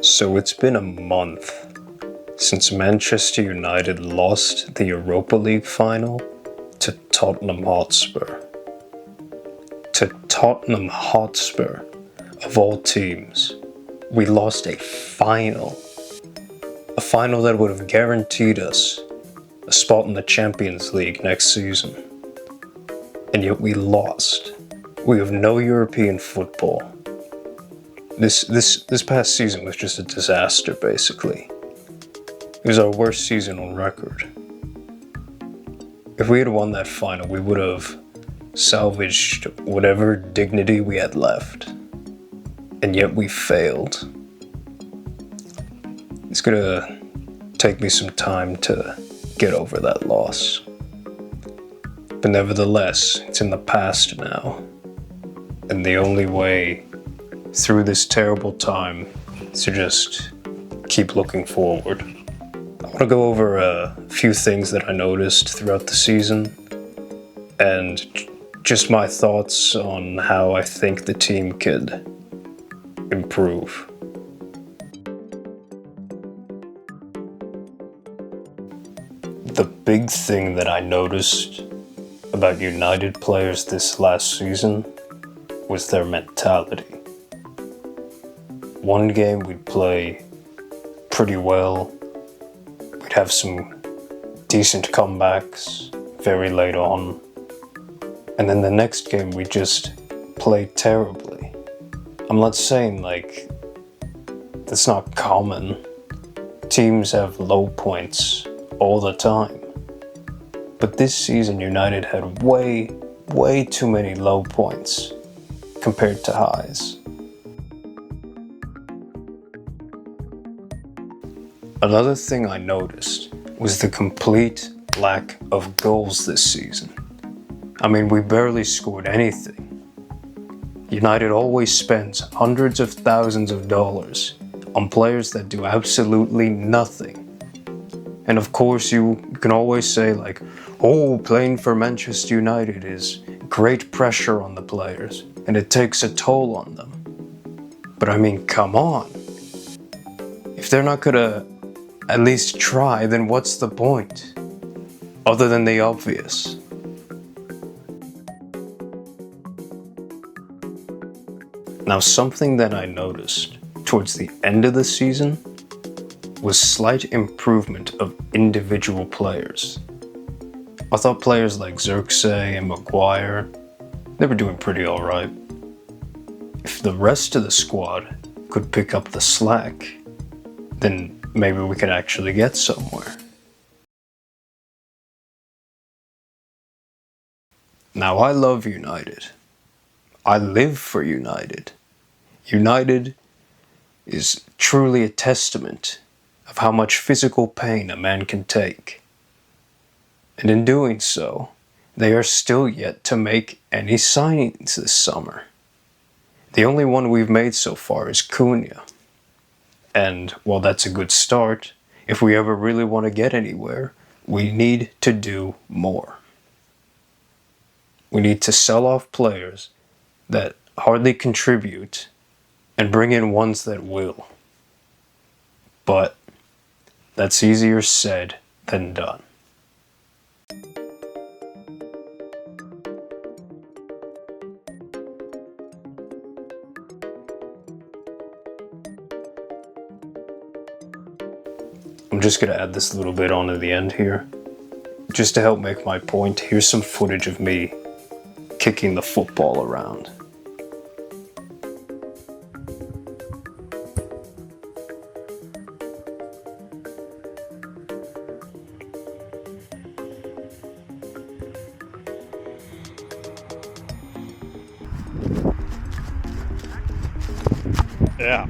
So it's been a month since Manchester United lost the Europa League final to Tottenham Hotspur. To Tottenham Hotspur, of all teams, we lost a final. A final that would have guaranteed us a spot in the Champions League next season. And yet we lost. We have no European football. This past season was just a disaster, basically. It was our worst season on record. If we had won that final, we would have salvaged whatever dignity we had left. And yet we failed. It's gonna take me some time to get over that loss. But nevertheless, it's in the past now. And the only way through this terrible time is to just keep looking forward. I want to go over a few things that I noticed throughout the season and just my thoughts on how I think the team could improve. The big thing that I noticed about United players this last season was their mentality. One game we'd play pretty well, we'd have some decent comebacks very late on, and then the next game we just played terribly. I'm not saying that's not common. Teams have low points all the time. But this season United had way too many low points compared to highs. Another thing I noticed was the complete lack of goals this season. I mean, we barely scored anything. United always spends hundreds of thousands of dollars on players that do absolutely nothing. And of course you can always say playing for Manchester United is great pressure on the players and it takes a toll on them. But I mean, come on. If they're not gonna at least try, then what's the point? Other than the obvious. Now, something that I noticed towards the end of the season was slight improvement of individual players. I thought players like Xerxes and Maguire, they were doing pretty alright. If the rest of the squad could pick up the slack, then maybe we could actually get somewhere. Now, I love United. I live for United. United is truly a testament of how much physical pain a man can take. And in doing so, they are still yet to make any signings this summer. The only one we've made so far is Cunha. And while that's a good start, if we ever really want to get anywhere, we need to do more. We need to sell off players that hardly contribute and bring in ones that will. But that's easier said than done. I'm just going to add this little bit on at the end here. Just to help make my point, here's some footage of me kicking the football around. Yeah.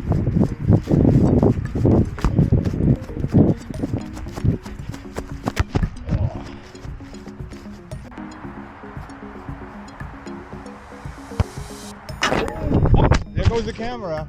There goes the camera.